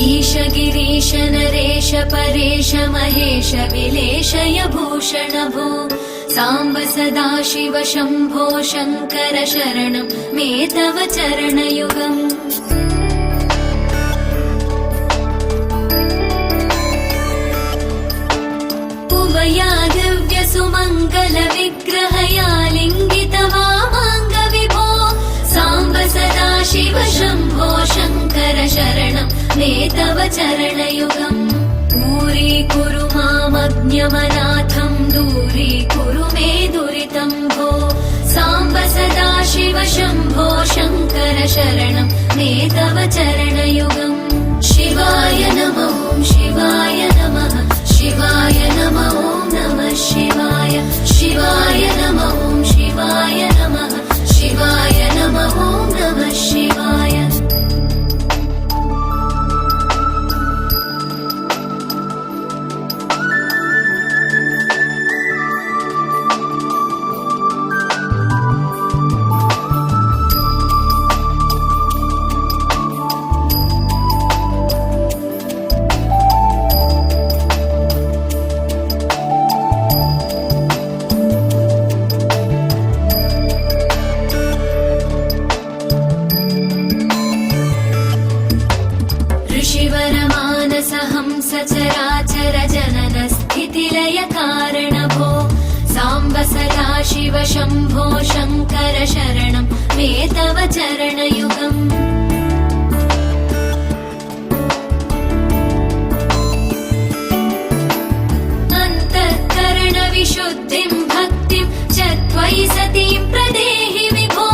ईश गिरीश नरेश परेश महेश विलेशय भूषण भो साम्ब सदाशिव शम्भो शङ्कर शरणं मे तव चरणयुगम् उमया दिव्य सुमङ्गल विग्रहया लिङ्गित वामाङ्ग विभो साम्ब सदाशिव शम्भो शङ्कर शरणं मे तव चरणयुगम् दूरीकुरु मामज्ञमनाथं दूरीकुरु मे दुरितं भो साम्ब सदाशिव शम्भो शङ्कर शरणं मे तव चरणयुगम् शिवाय नमः शिवाय नमः शिवाय नमः नमः शिवाय शिवाय नमः शिवाय नमः शिवाय नमः नमः शिवाय सचराचर जनन स्थितिलय कारण भो साम्ब सदाशिव शम्भो शङ्कर शरणं मे तव चरणयुगम् अन्तःकरण विशुद्धिं भक्तिं च त्वयि सतीं प्रदेहि विभो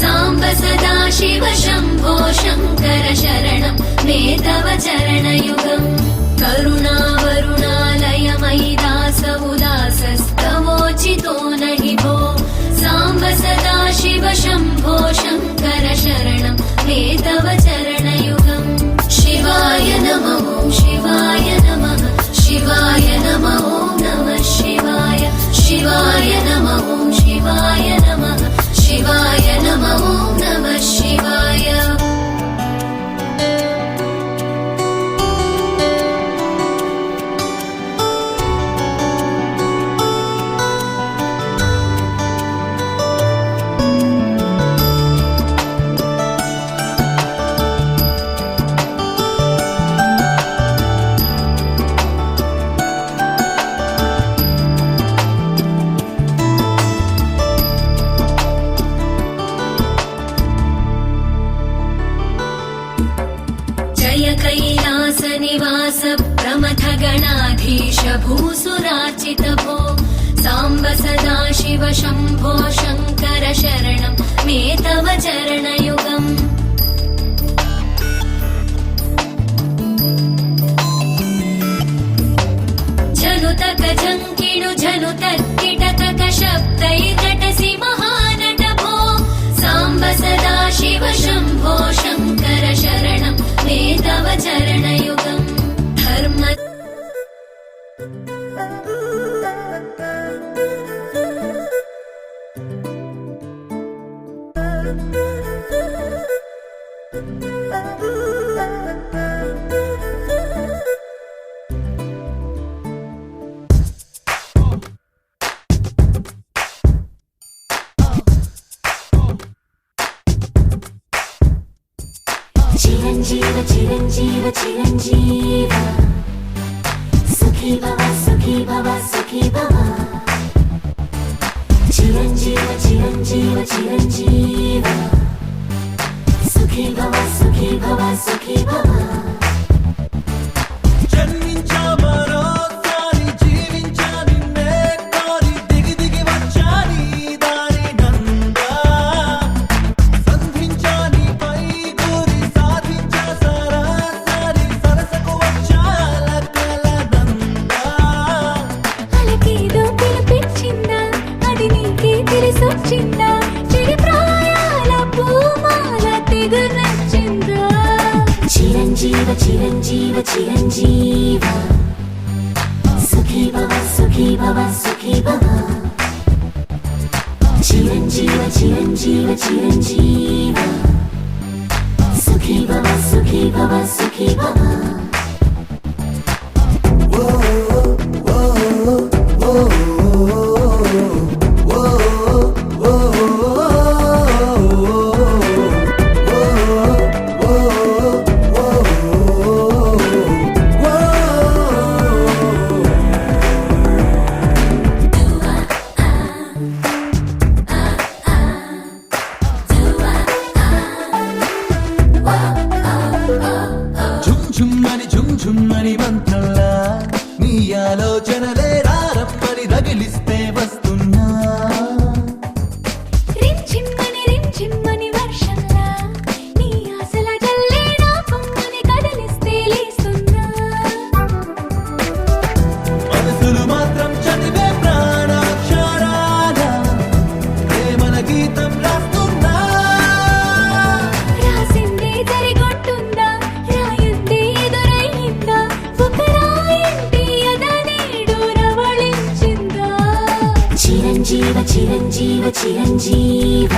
साम्ब सदाशिव शम्भो शङ्कर शरणं मे तव चरणयुगम् करुणावरुणालय मयि दास उदासस्तवोचितो नहि भो साम्ब सदाशिव शम्भो शङ्कर शरणं मे तव चरणयुगम् शिवाय नमः शिवाय नमः शिवाय नमः नमः शिवाय शिवाय नमः शिवाय नमः शिवाय नमः नमः शिवाय कैलास निवास प्रमथ गणाधीश भूसुरार्चित भो साम्ब सदाशिव शम्भो शङ्कर शरणं मे तव चरणयुगम् जनुतक जङ्किणु जनुतक्किटकक शब्दैर्नटसि महानट भो साम्ब सदाशिव शम्भो शङ्कर शरणं मे तव चरणयुगम् धर्म चिरञ्जीव चिरञ्जीव चिरञ्जीव सुखी भव सुखी भव सुखी भव चिरञ्जीव चिरञ्जीव चिरञ्जीव सुखी भव सुखी भव सुखी भव चिरञ्जीव चिरञ्जीव चिरञ्जीव सुखी भव सुखी भव सुखी भव चिरञ्जीव चिरञ्जीव चिरञ्जीव सुखी भव सुखी भव सुखी भव ఝుమ్మని ఝుమ్ఝుమ్మని మంత్రంలా నీ ఆలోచనలే రారమ్మని రగిలిస్తే వస్తున్నా. రించిమ్మని రించిమ్మని వర్షంలా నీ ఆశల జల్లే నా పొమ్మని కదిలిస్తే లేస్తున్నా. మనసులు మాత్రం చదివే ప్రాణాక్షరాల ప్రేమల గీతం రాస్తున్నా. రాసిందే జరిగొట్టుందా రాయుందే ఎదురయ్యిందా ఒక రాయంటి ఎదనేడు రవళించిందా. చిరంజీవ చిరంజీవ చిరంజీవ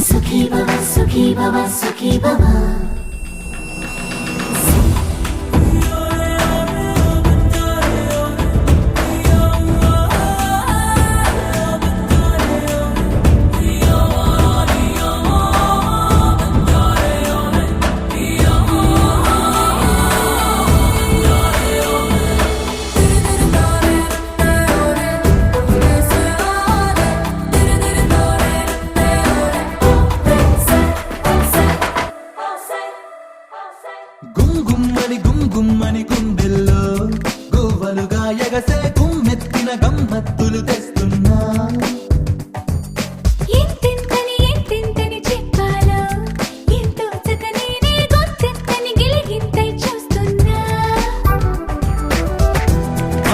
సుఖీ భవ సుఖీ భవ సుఖీ భవ. గుమ్గుమ్మని గుమ్గుమ్మని గుండెల్లో గువ్వలుగా ఎగసే గుమ్మెత్తిన గమ్మత్తులు తెస్తున్నా. ఎంతెంతని ఎంతెంతని చెప్పాలో ఎంతో చక్కనేనే గొంతెత్తని గిలిగింతై చూస్తున్నా.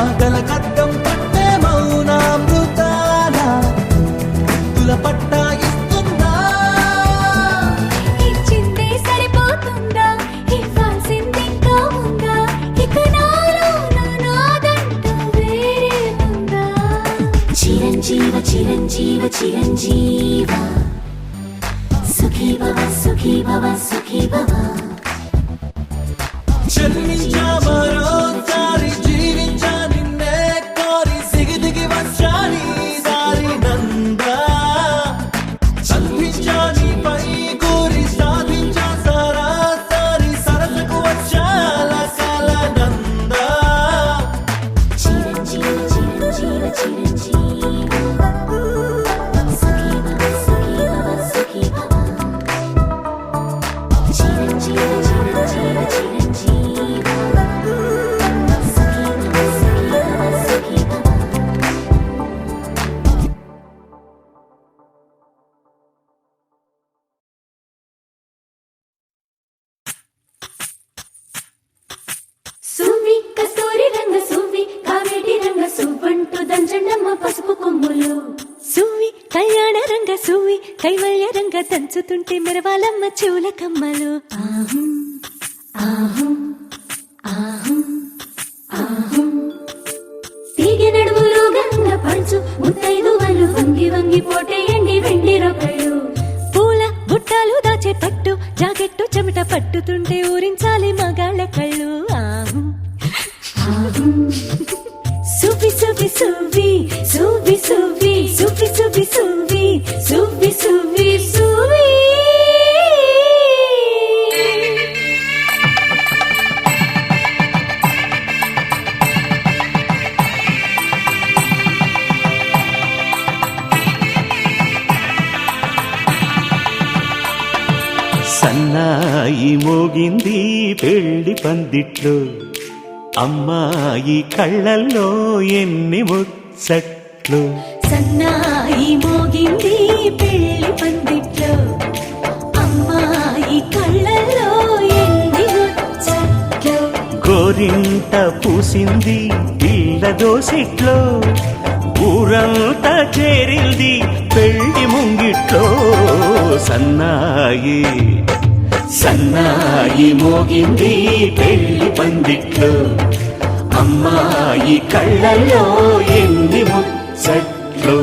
ఆకల కట్టం పట్టే మౌనామృతాల తుల పట్టాయిస్తున్నా. ఇచ్చిందే సరిపోతుందా ఇవ్వాల్సింది ఇంకా ఉందా ఇక నాలో నాదంటూ వేరే ఉందా. చిరంజీవ చిరంజీవ చిరంజీవ సుఖీ భవ సుఖీ భవ సుఖీ భవ. జన్మించా మరోసారి జీవించా నిన్నే కోరి సిగిదిగి వచ్చా నీ దారి నందా. సంధించా నీపై కోరి సాధించా సరాసరి సరసకు వచ్చా లకాల నందా. చిరంజీవ చిరంజీవ చిరంజీవ సుఖీ భవ సుఖీ భవ సుఖీ భవ. చిరంజీవ చిరంజీవ చిరంజీవ సుఖీ భవ సుఖీ భవ సుఖీ భవ. సువ్వి కస్తూరి రంగ సువ్వి కావేటి రంగ సువ్వంటూ దంచండమ్మ పసుపు కొమ్ములు. సువ్వి కళ్యాణ రంగ సువ్వి కైవల్య రంగ దంచుతుంటే మెరవాలమ్మ చెవుల కమ్మలు. ఆహం ఆహం ఆహం ఆహం. తీగె నడుములు గంగ పంచు ముత్తైదువలు వంగి వంగి పోటేయండి వెండి రొకళ్ళు. పూల బుట్టాలు దాచే పట్టు జాకెట్టు చెమట పట్టుతుంటే ఊరించాలి మగాళ్ళ కళ్ళు. ఆహు ఆహం సువ్వి సువ్వి సువ్వి సువ్వి సువ్వి సువ్వి సువ్వి సువ్వి సువ్వి సువ్వి సువ్వి. సన్నాయి మోగింది పెళ్లి పందిట్లో అమ్మాయి కళ్ళల్లో ఎన్ని ముచ్చట్లు. సన్నాయి మోగింది పెళ్లి పందిట్లో అమ్మాయి కళ్ళల్లో ఎన్ని ముచ్చట్లు. గోరింట పూసింది పిల్ల దోసిట్లో ఊరంతా చేరింది పెళ్లి ముంగిట్లో. సన్నాయి సన్నాయి మోగింది పెళ్లి పందిట్లో అమ్మాయి కళ్ళల్లో ఎన్ని ముచ్చట్లు.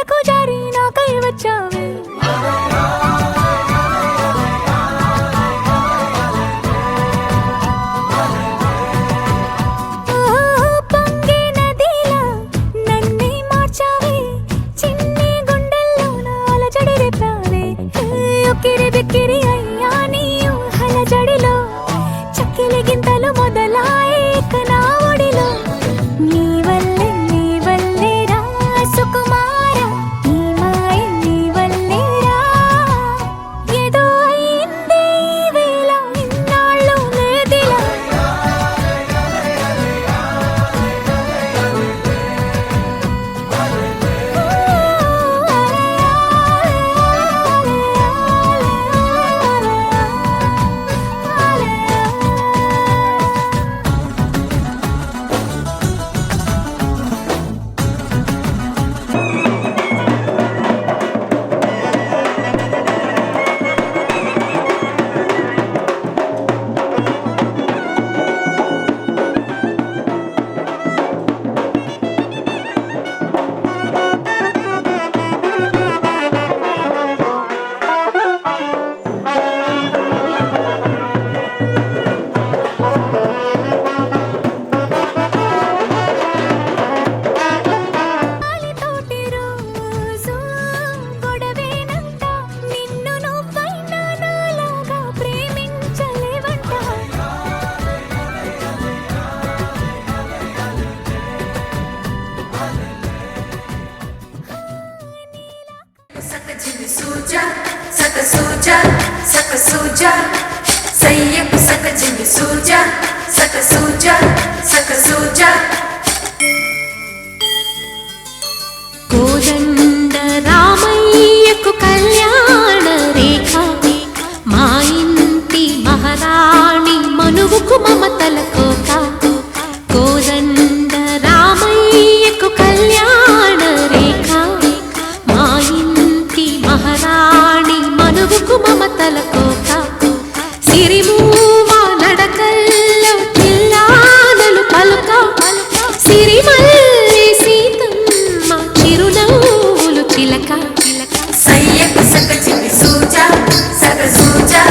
మాయకు జారి నాకై వచ్చావే పొంగే నదిలా నన్నే మార్చావే చిన్ని గుండెల్లో నాల జడి రేపావే ఉక్కిరి బిక్కిరి అయ్యా నీ ఊహల జడిలో చక్కిలి గింతలు మొదలాయే నా ఒడిలో నీ వల్లే రా సుకుమార నీ మాయ నీ వల్లే రా ఏదో అయిందే ఈ వేళ ఇన్నాళ్ళు లేదిలా తోటి రోజు గొడవేనంట నిన్ను నువ్వైనా నాలాగా ప్రేమించలేవంట Saka jini suja, saka suja, saka suja. Sayyaku saka jini suja, saka suja, saka suja. కోదండ రామయ్యకు కళ్యాణ రేఖ మా ఇంటి మహారాణి మనువుకు మమతల కోక కోదండ రామయ్యకు కళ్యాణ రేఖ మా ఇంటి మహారాణి మనువుకు మమతల కోక సిరిమూవ నడకల్లో చిల్లానలు పలుక సిరిమల్లి సీతమ్మ చిరునవ్వులు చిలక Sayyaku saka jini suja, saka suja,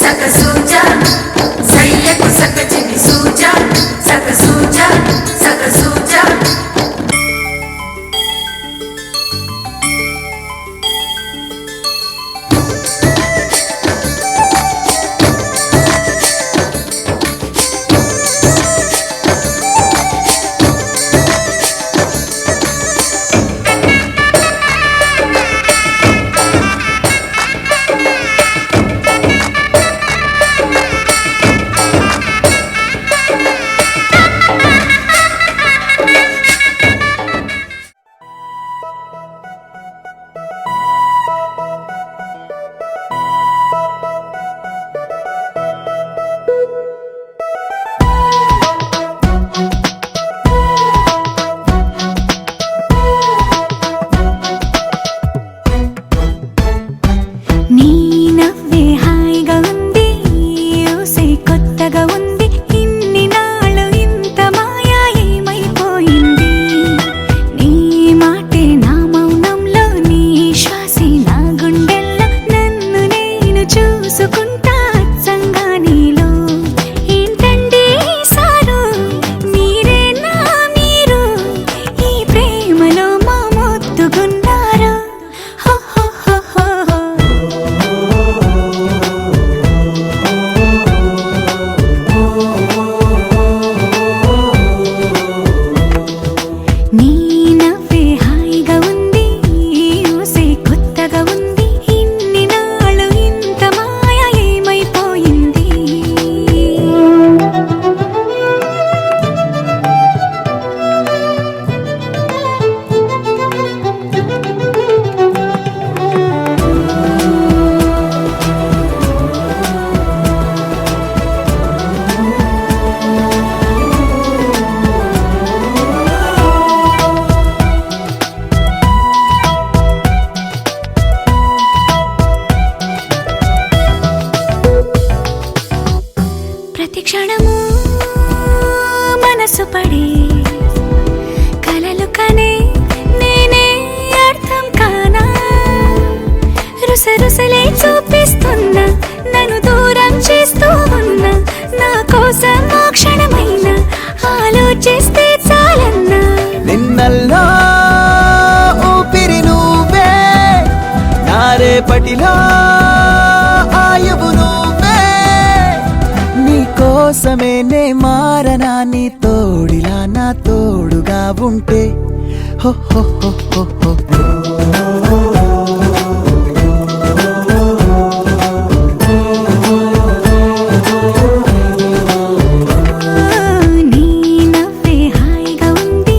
saka suja. Sayyaku saka jini suja, saka suja, saka suja. నీ నవ్వే హాయిగా ఉంది ఊసే కొత్తగా ఉంది ఇన్ని నాళ్ళు ఇంత మాయా ఏమైపోయింది నీ మాటే నా మౌనంలో నీ శ్వాసే నా గుండెల్లో నన్ను నేను చూసుకుంటా అచ్చంగా నీలో ఏంటండి సారు మీరే నా మీరు ఈ ప్రేమలో మా మొత్తుకున్నారు హో హో హో హో హో. నీ నవ్వే హాయిగా ఉంది ఊసే కొత్తగా ఉంది ఇన్ని నాళ్ళు ఇంత మాయ ఏమైపోయింది ప్రతి క్షణము మనసు పడే కలలు కనే నేనే అర్థం చూపిస్తున్నా నన్ను దూరం చేస్తూ ఉన్నా నా కోసం ఆ క్షణమైన ఆలోచిస్తే చాలన్నా నిన్నల్లో ఊపిరి నువ్వే నా రేపటిలో ఆయువు నువ్వే నీ కోసమే నే మారనా నీ తోడిలా నా తోడుగా ఉంటే హో హో హో హో హో నీ నవ్వే హాయిగా ఉంది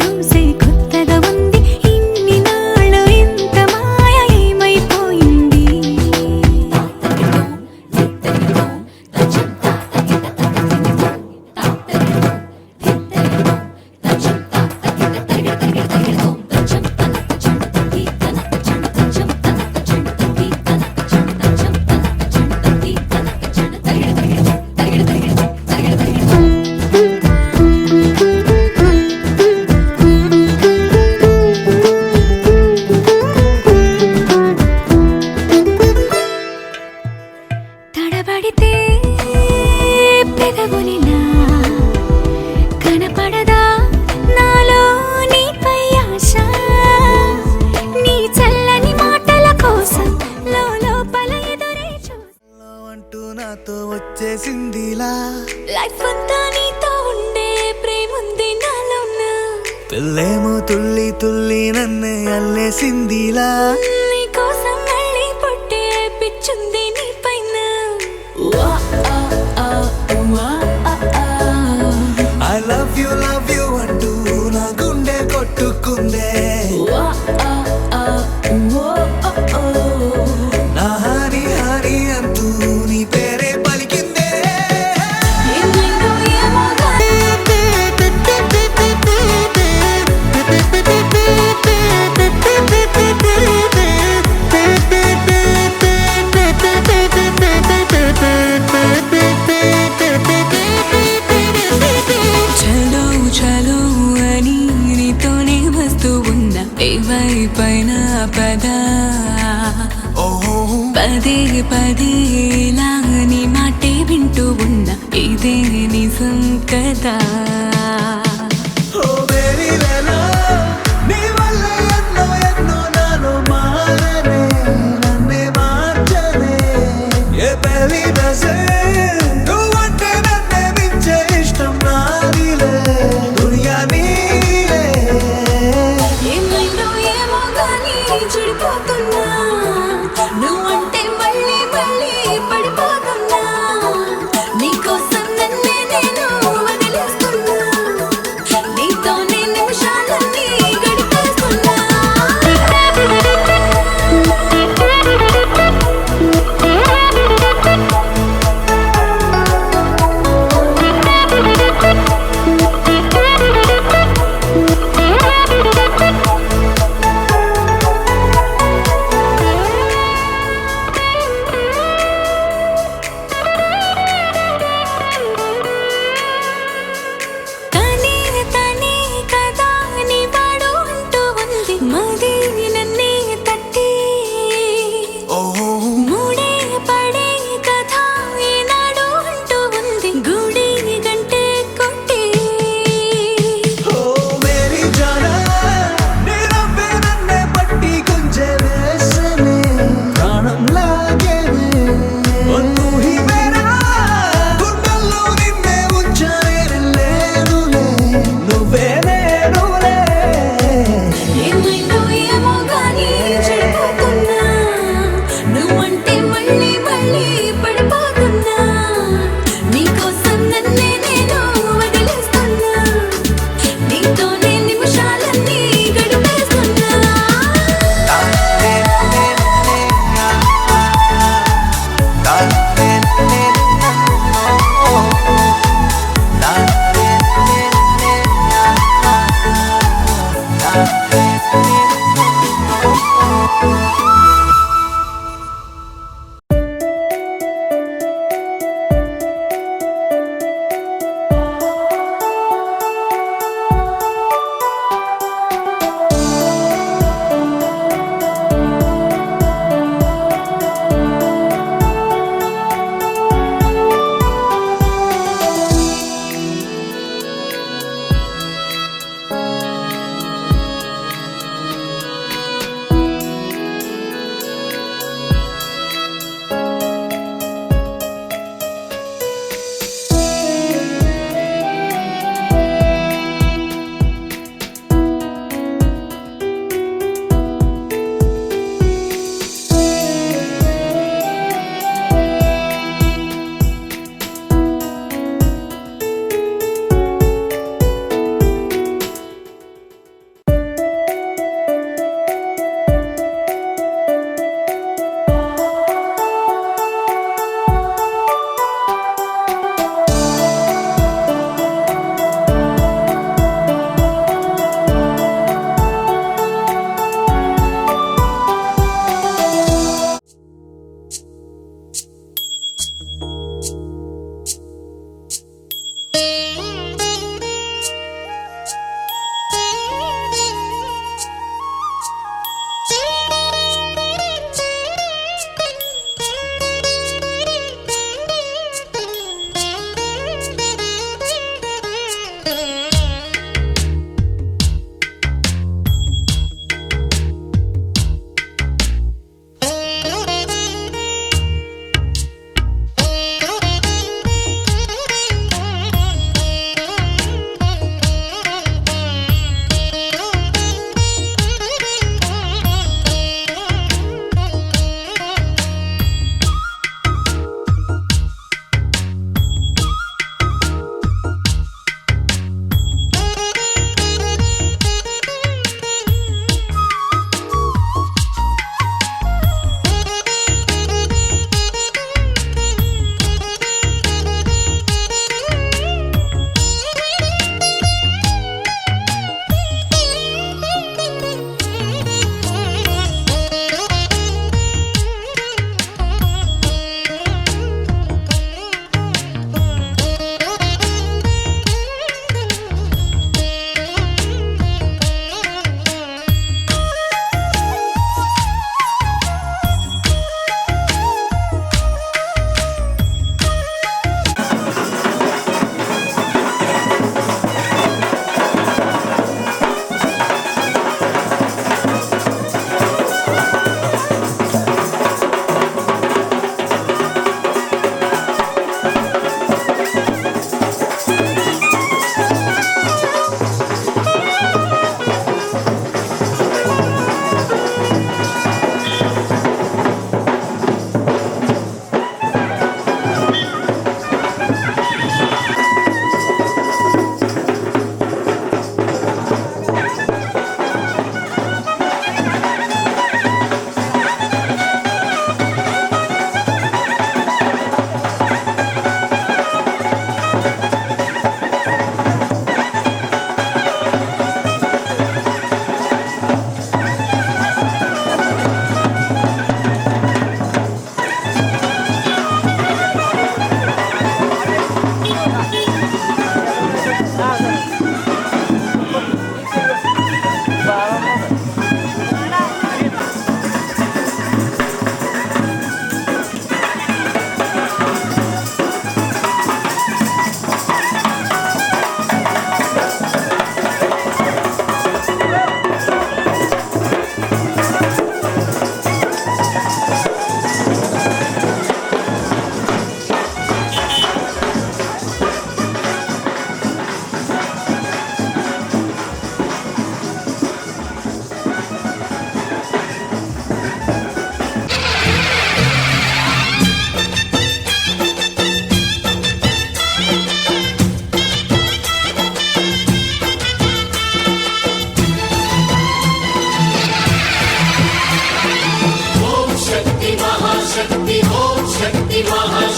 ఊసే కొత్తగా ఉంది ఇన్ని నాళ్ళు ఇంత మాయ ఏమైపోయింది తడబడితే పెదవులిలా కనపడదా నాలో నీపై ఆశ నీ చల్లని మాటల కోసం లోపల ఎదురే చూస్తా అంటూ నాతో వచ్చేసిందిలా లైఫ్ అంతా నీతో ఉండే ప్రేముంది నాలోన పిల్లేమో తుల్లి తుల్లి నన్ను అల్లేసిందిలా నీ కోసం మళ్ళీ పుట్టే పిచ్చుంది నీ పైన ఐ లవ్ యు అంటూ నా గుండె కొట్టుకుందే నా హరి హరి అంటూ నీ పేరే పలికిందే ఏమైందో ఏమో చలో చలో అని నీతోనే వస్తూ ఉన్నా ఏవైపైన పదా పదే పదే ఇలా నీ మాటే వింటూ ఉన్నా ఇదే నిజం కదా ఓ బేబీ వేలా నీ వల్ల ఎన్నో ఎన్నో నాలో మారనే నన్నే మార్చనే ఏ పెళ్లి బసే నువ్వంటే నన్నే మించే ఇష్టం నాదిలే దునియా నీలే ఏమైందో ఏమో కానీ చెడిపోతున్నా నువ్వంటే మళ్ళీ మళ్ళీ పడిపోతున్నా నీకోసం నన్నే నేను వదిలేస్తున్నా నీతోనే నిమిషాలన్నీ గడిపేస్తున్నా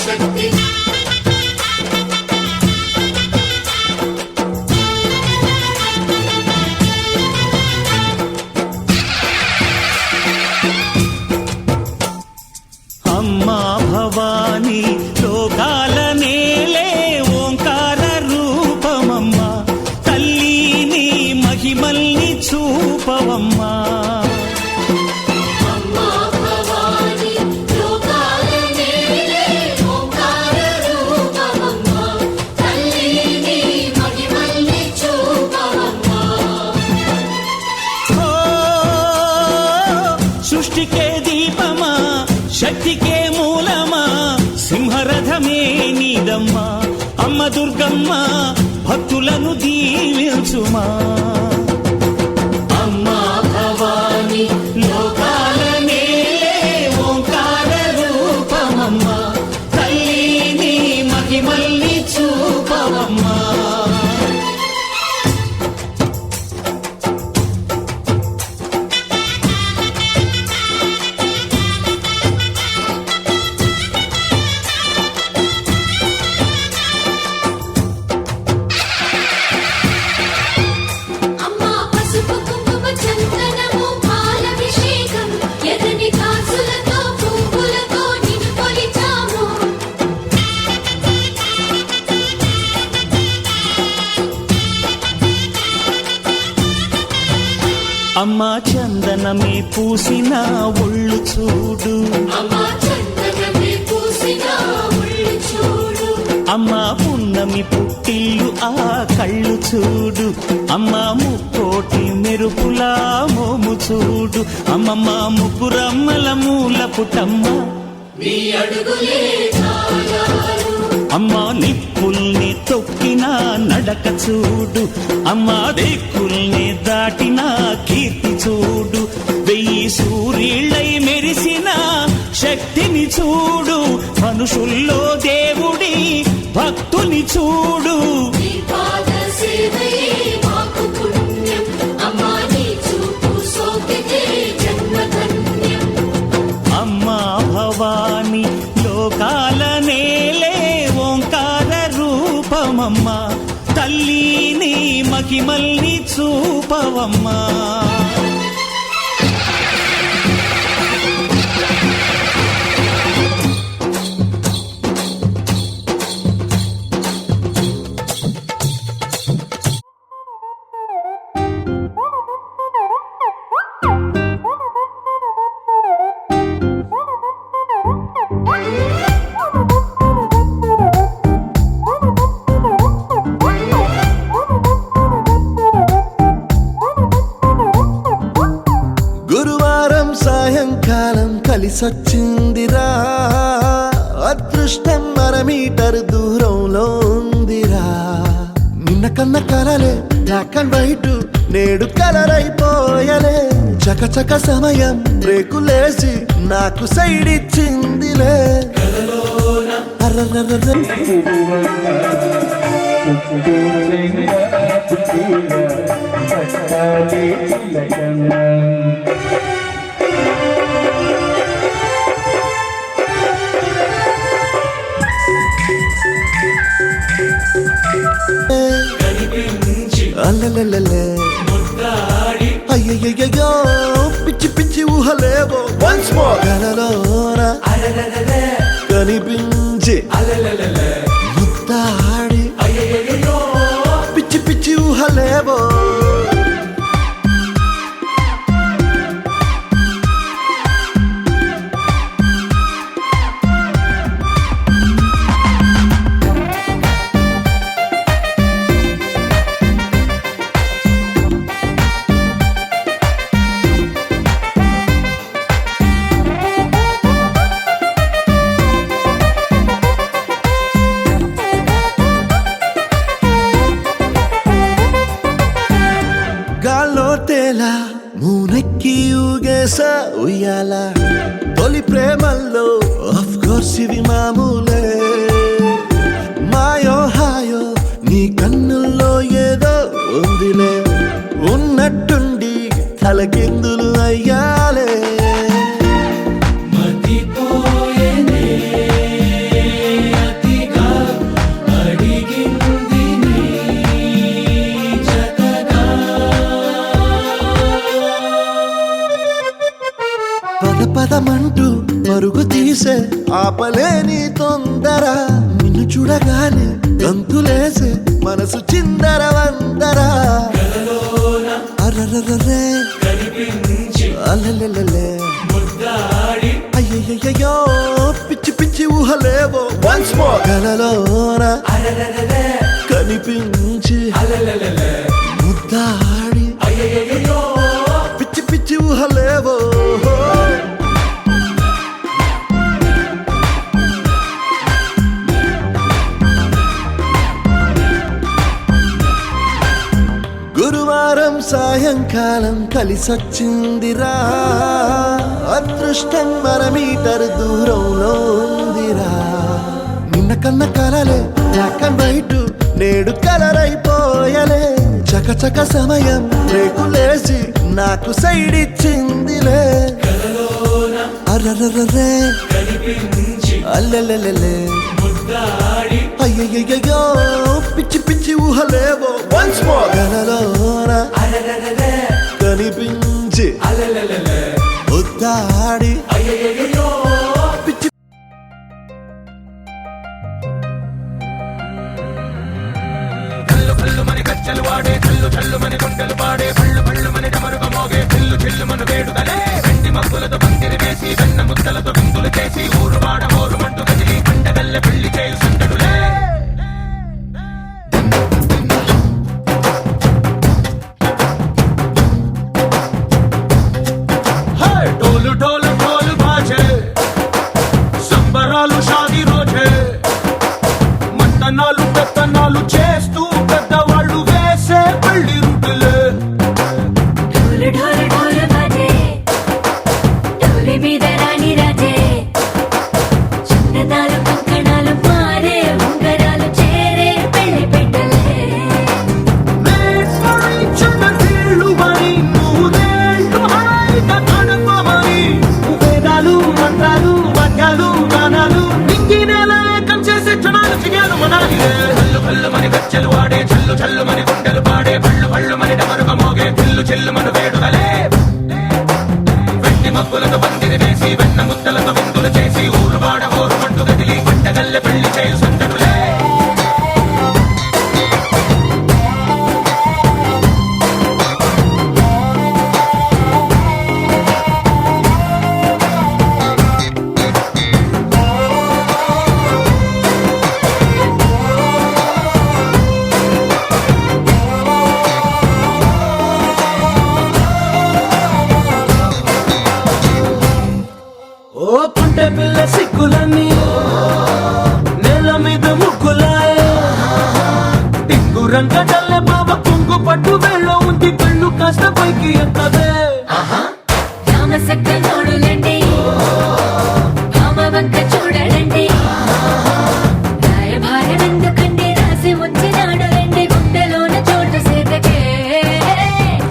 శక్తి అమ్మా భవానీ లోకాల నేలే ఓంకార రూపమమ్మా తల్లిని మహిమల్ని చూపవమ్మా అమ్మా భవాని లోకాల నేలే ఓంకార రూపమమ్మా తల్లిని మహిమల్ని చూపవమ్మా ఓ సృష్టికే దీపమా శక్తికే మూలమా సింహరథమే నీదమ్మా అమ్మ దుర్గమ్మ భక్తులను దీవించుమా అమ్మా భవాని లోకాల నేలే ఓంకార రూపమమ్మా తల్లిని మహిమల్ని చూపవమ్మా అమ్మా పసుపు కుంకుమ చందనము పాలభిషేకం ఎర్రని కాసులతో పువ్వులతో నిన్ను కొలిచాము అమ్మా చందనమే పూసిన ఒళ్ళు చూడు అమ్మా చందనమే పూసిన ఒళ్ళు చూడు అమ్మా పున్నమి పుట్టిల్లు ఆ కళ్ళు చూడు అమ్మా ముక్కోటి మెరుపులా మోము చూడు అమ్మమ్మ ముగ్గురమ్మల మూల పుటమ్మ నీ అడుగులే చాలారు అమ్మా నిప్పుల్ని తొక్కిన నడక చూడు అమ్మా దిక్కుల్ని దాటిన కీర్తి చూడు 1000 సూర్యుళ్ళై మెరిసిన శక్తిని చూడు మనుషుల్లో దేవుడి భక్తుని చూడు నీ పాద సేవయే మాకు పుణ్యం అమ్మా నీ చూపు సోకితే జన్మధన్యం అమ్మా భవాని లోకాల నేలే ఓంకార రూపమమ్మా తల్లిని మహిమల్ని చూపవమ్మా గురువారం సాయంకాలం కలిసొచ్చిందిరా అదృష్టం 1 మీటర్ దూరంలో ఉందిరా నిన్న కన్న కలలే బ్లాక్ అండ్ వైట్ నేడు కలర్ అయిపోయలే చకచక సమయం బ్రేకులేసి నాకు సైడ్ ఇచ్చిందిలే అర్రర్రర్ర. అల్లలల్లలే. అయ్యయ్యయ్యో పిచ్చి పిచ్చి ఊహలేవో వన్స్ మోర్ కలలోన కనిపించి ముద్దాడి పిచ్చి పిచ్చి ఊహలేవో గాల్లో తేలా మూనెక్కి ఊగేసా ఉయ్యాల తొలి ప్రేమల్లో ఆఫ్ కోర్స్ ఇవి మామూలే మాయో హాయో నీ కన్నుల్లో ఏదో ఉందిలే ఉన్నట్టుండి తలకిందులు అయ్యాలే పదమంటూ పరుగు తీసే ఆపలేని తొందర నిన్ను చూడగానే గంతులేసే మనసు చిందర వందర అరరరే అలలే అయ్యయ్యో పిచ్చి పిచ్చి ఊహలేవో వన్స్ మోర్ కలలోన కనిపించి ముద్దాడి పిచ్చి పిచ్చి ఊహలేవో గురువారం సాయంకాలం కలిసొచ్చిందిరా అదృష్టం మన మీటర్ దూరంలో ఉందిరా నిన్న కన్న కలలే బ్లాక్ అండ్ వైట్ నేడు కలర్ అయిపోయలే చకచక సమయం రేకులేసి నాకు సైడ్ ఇచ్చిందిలే అర్రర్రరే అల్లెల్లెల్లె అయ్యయ్యో పిచ్చి పిచ్చి ఊహలేవో వన్స్ మోర్ కలలోన కనిపించి ముద్దాడి పిచ్చి కల్లు కల్లు మని కచ్చలు వాడే కల్లు చల్లు మని కొండలు పాడే పళ్ళు పళ్ళు మని డమరుగ మోగే చిల్లు చిల్లు మన వేడుదలే వెండి మబ్బులతో పందిరి వేసి వెన్న ముద్దలతో విందులు చేసి ఊరు వాడ ఊరు మంటు కదిలి పంటగల్లె పెళ్లి చేయు సందడులే డోలు డోలు డోలు బాజే సంబరాలు షాదీ రోజే మంతనాలు పెత్తనాలు చేస్తూ పెద్దవాళ్ళు వేసే పెళ్లి రుటులే ఢోలు ఢోలు ఢోలు బాజే ఢోలి మీద రాణి రాజే చిన్నదాలు కంకణాలు మారే ఉంగరాలు చేరే పెళ్లి పెట్టలే వీళ్ళు మరి నూరేళ్ళు హాయిగా గడపమని వేదాలు మంత్రాలు వాద్యాలు గానాలు నింగి నేల ఏకం చేసే క్షణాలు చిగాలు మనాలిలే కల్లు కల్లు మని గచ్చలు వాడే చల్లు చల్లు మని గుండెలు పాడే పళ్ళు పళ్ళు మని డమరుగ మోగే చిల్లు చిల్లు మన వేడుదలే వెండి మబ్బులతో పందిరి వేసి వెన్న ముద్దలతో విందులు చేసి ఊరు వాడ ఊరు మంటు గదిలి పంటగల్లె పెళ్లి చేయు సందడులే ఓ పుంటె పిల్ల సిక్కులన్నీ నేల మీద ముగ్గులాయే టింగు రంగడల్లె బాబా కుంగు పట్టు వెళ్ళ ఉంది కళ్ళు కాస్త పైకి ఎక్కదే రామసక్క నోడులండి భామ వంక చూడడండి రాయభారం ఎందుకండి రాసి ఉంచినాడు రండి గుండెలోన చోటు సేతకే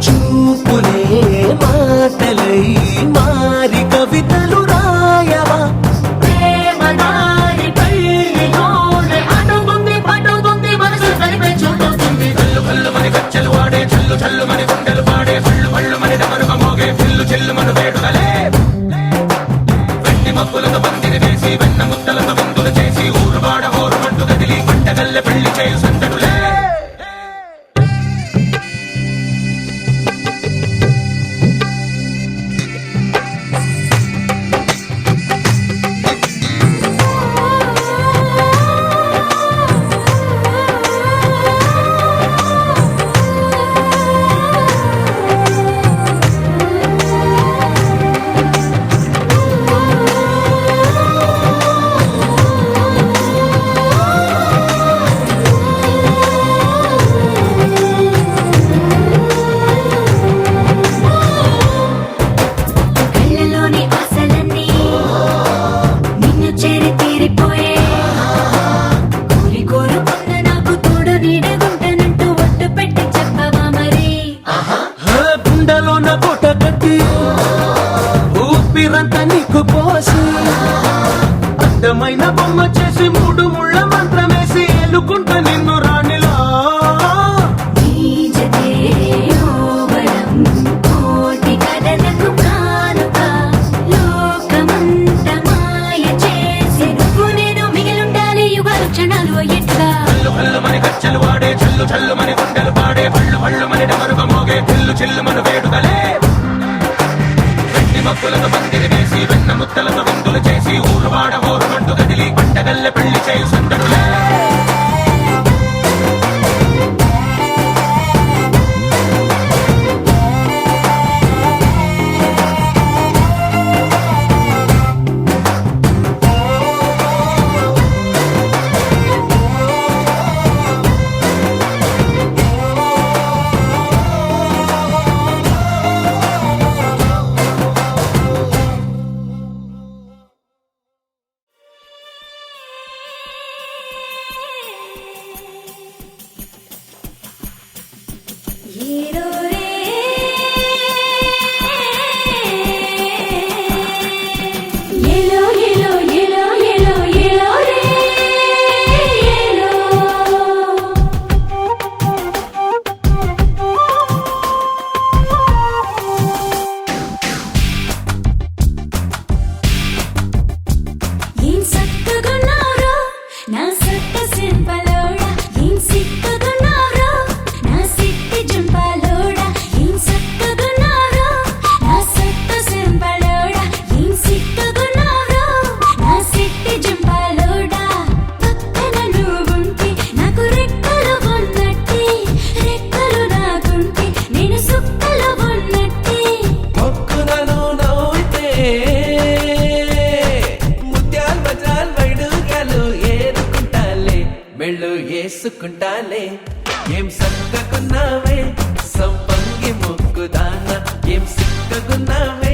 చూపులే మాటలై మారి కవితలు రాయవా ప్రేమ దారి పళ్ళిలోనే అడుగుంది పట్టుకుంది మనసు కలిపే చూడుతుంది కల్లు కల్లు మని గచ్చలు వాడే చల్లు చల్లు మని గుండెలు పాడే పళ్ళు పళ్ళు మని డమరుగ మోగే చిల్లు చిల్లు మన వేడుదలే వెండి మబ్బులతో పందిరి వేసి వెన్న ముద్దలతో విందులు చేసి ఊరు వాడ ఊరు మంటు గదిలి పంటగల్లె పెళ్లి చేయు సందడులే కళ్ళలోని ఆశలన్నీ నిన్ను చేరి తీరిపోయే కోరి కోరుకున్న నాకు తోడు నీడగుంటానంటూ ఒట్టు పెట్టి చెప్పవా మరి గుండెలోన కోట కట్టి ఊపిరంతా నీకు పోసి అందమైన బొమ్మ చేసి మూడు ముళ్ళ మంత్రమేసి ఎలుకుంటా నిన్ను రాణిలా నీ జతే యోవనం కోటి కథలకు కానుక ముగ్గులతో పందిరి వేసి వెన్న ముత్తలతో విందులు చేసి ఊరువాడ ఊరుమంటూ కదిలి పండగల్లె పెళ్లి చేయు సందడులే. ఏలో రే ఏలో ఏలో ఏలో ఏలో ఏలో రే ఏలో ఏం సక్కగున్నారో నా సక్క సింపలోడా ఏం సిక్కగున్నారో నా సిక్కి జంపాలోడా ఏం సక్కగున్నారో నా సక్క సింపలోడా ఏం సిక్కగున్నారో నా సిక్కి జంపాలోడా పక్కన నువ్వుంటే నాకు రెక్కలు ఉన్నట్టే రెక్కలు నాకుంటే నేను సుక్కలు ఉన్నట్టే మొక్కులను నవ్వుతే ముత్యాలు వజ్రాలు వైడూర్యాలు ఏరుకుంటాలే మెళ్ళు వేసుకుంటాలే. ఏం సక్కకున్నావే సంపంగి ముక్కుదానా ఏం సిక్కగున్నావే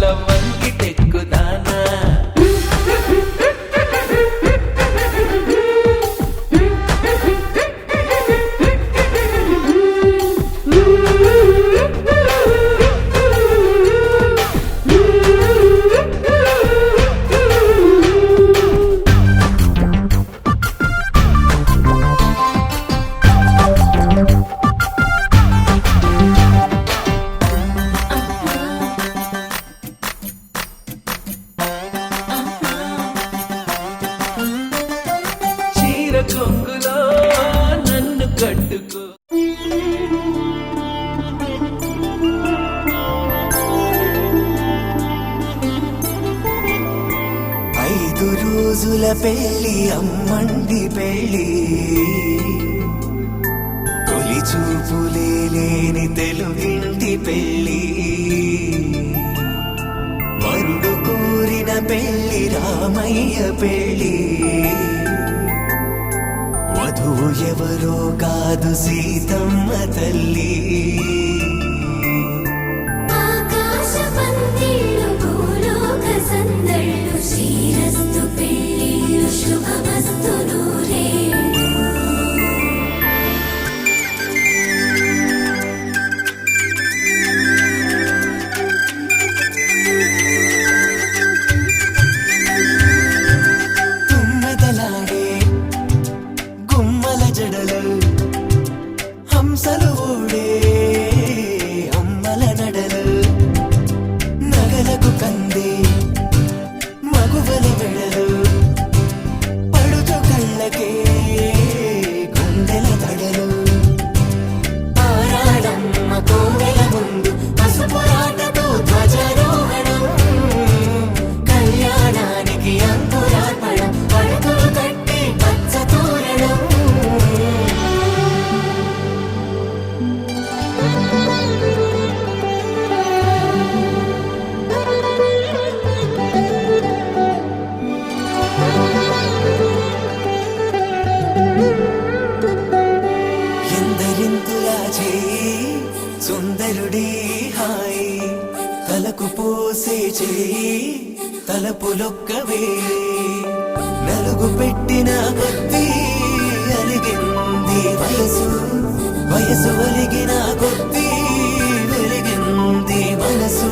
లవంగి టెక్కుదానా. చీర కొంగులో నన్ను కట్టుకో. ఐదు రోజుల పెళ్లి అమ్మండి పెళ్లి తొలి చూపులే లేని తెలుగింటి పెళ్లి వరుడు కోరిన పెళ్లి రామయ్య పెళ్లి వధువు ఎవరో కాదు సీతమ్మ తల్లి. ఆకాశ పందిళ్ళు భూలోక సందళ్ళు శ్రీరస్తు పెళ్ళిళ్ళు శుభమస్తు నూరేళ్ళు తుమ్మెదలాడే గుమ్మల జడలు హంసలు ఊడే అమ్మల నడలు నగలకు కంది మగువల వెడలు పడుచు కళ్ళకే గుండెల తడలు ఆరాడమ్మ కోవెల ముందు పసుపు రాటతో ధ్వజారోహణం కళ్యాణానికి అంకురార్పణం పడుకులు కట్టి పచ్చ తోరణం. ఎందరింతులా చేయి సుందరుడి హాయి తలకు పోసే చేయి తలపులొక్కవే నలుగు పెట్టిన కొద్దీ అలిగింది వయసు వయసు ఒలిగిన కొద్దీ వెలిగింది మనసు.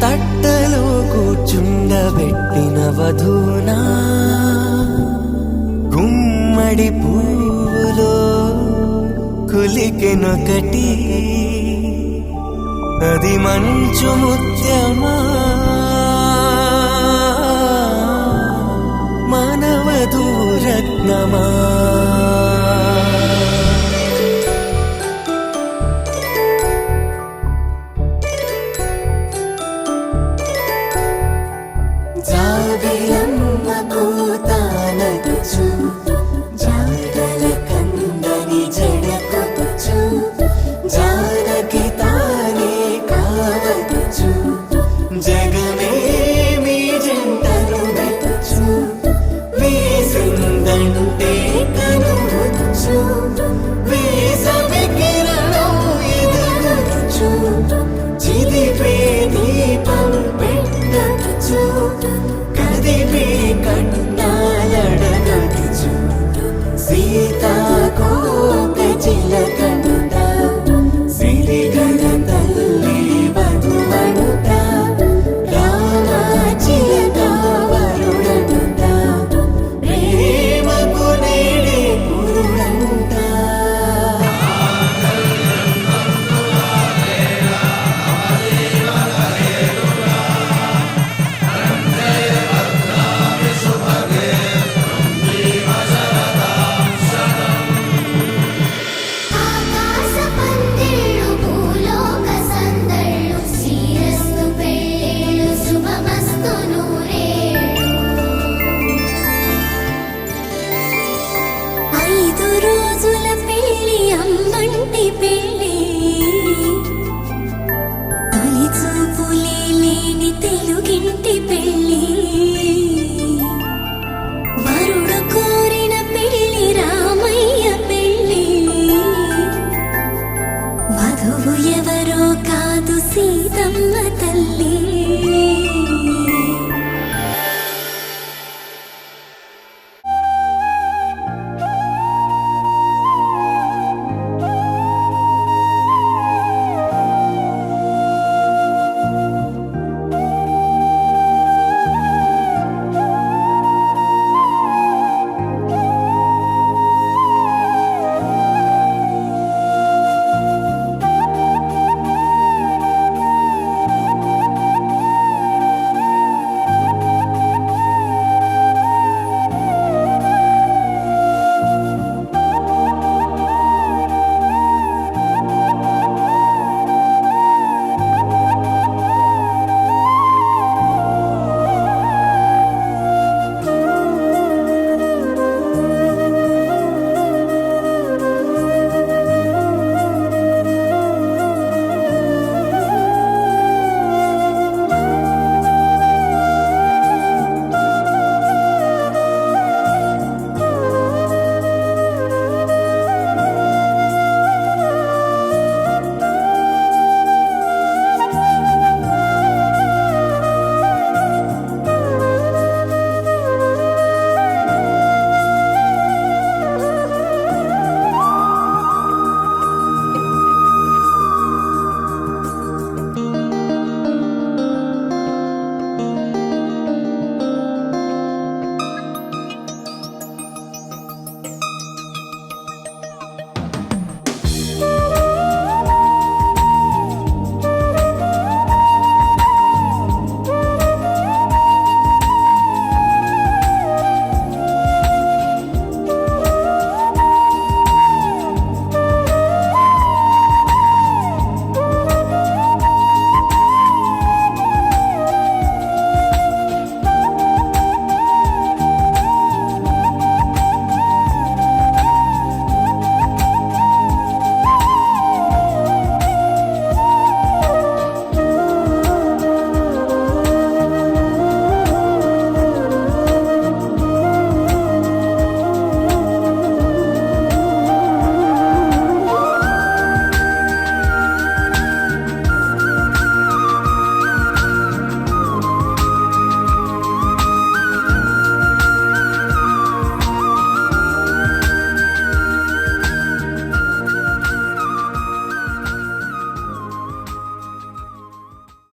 తట్టలో కూర్చుండబెట్టిన వధూనా గుమ్మడి పువ్వులో ఒలికెనొకటి అది మంచు ముత్యమా మానవధూ రత్నమా జాబిలమ్మ కూతానగుచు జాడల కందని జడకొచ్చు జానకి తానే కావగుచు జగమే మీ జంటను వెతుచు వేసిందంటే కనువచ్చు వేసవి కిరణం ఎదుగుచు చిదిపే దీపం పెట్టచ్చు కదిపే కన్నాలడగచ్చు సీతాకోక చిలకనుట సిరిగల తల్లి వధువనుట రామ చిలక వరుడనుట ప్రేమకు నేడే పురుడంట ఆకాశ పందిళ్ళు భూలోక సందళ్ళు శ్రీరస్తు పెళ్ళిళ్ళు శుభమస్తు నూరేళ్ళు 5 రోజుల పెళ్లి అమ్మంటి పెళ్లి తొలి చూపులే లేని తెలుగింటి పెళ్లి వరుడు కోరిన పెళ్లి రామయ్య పెళ్లి వధువు ఎవరో కాదు సీతమ్మ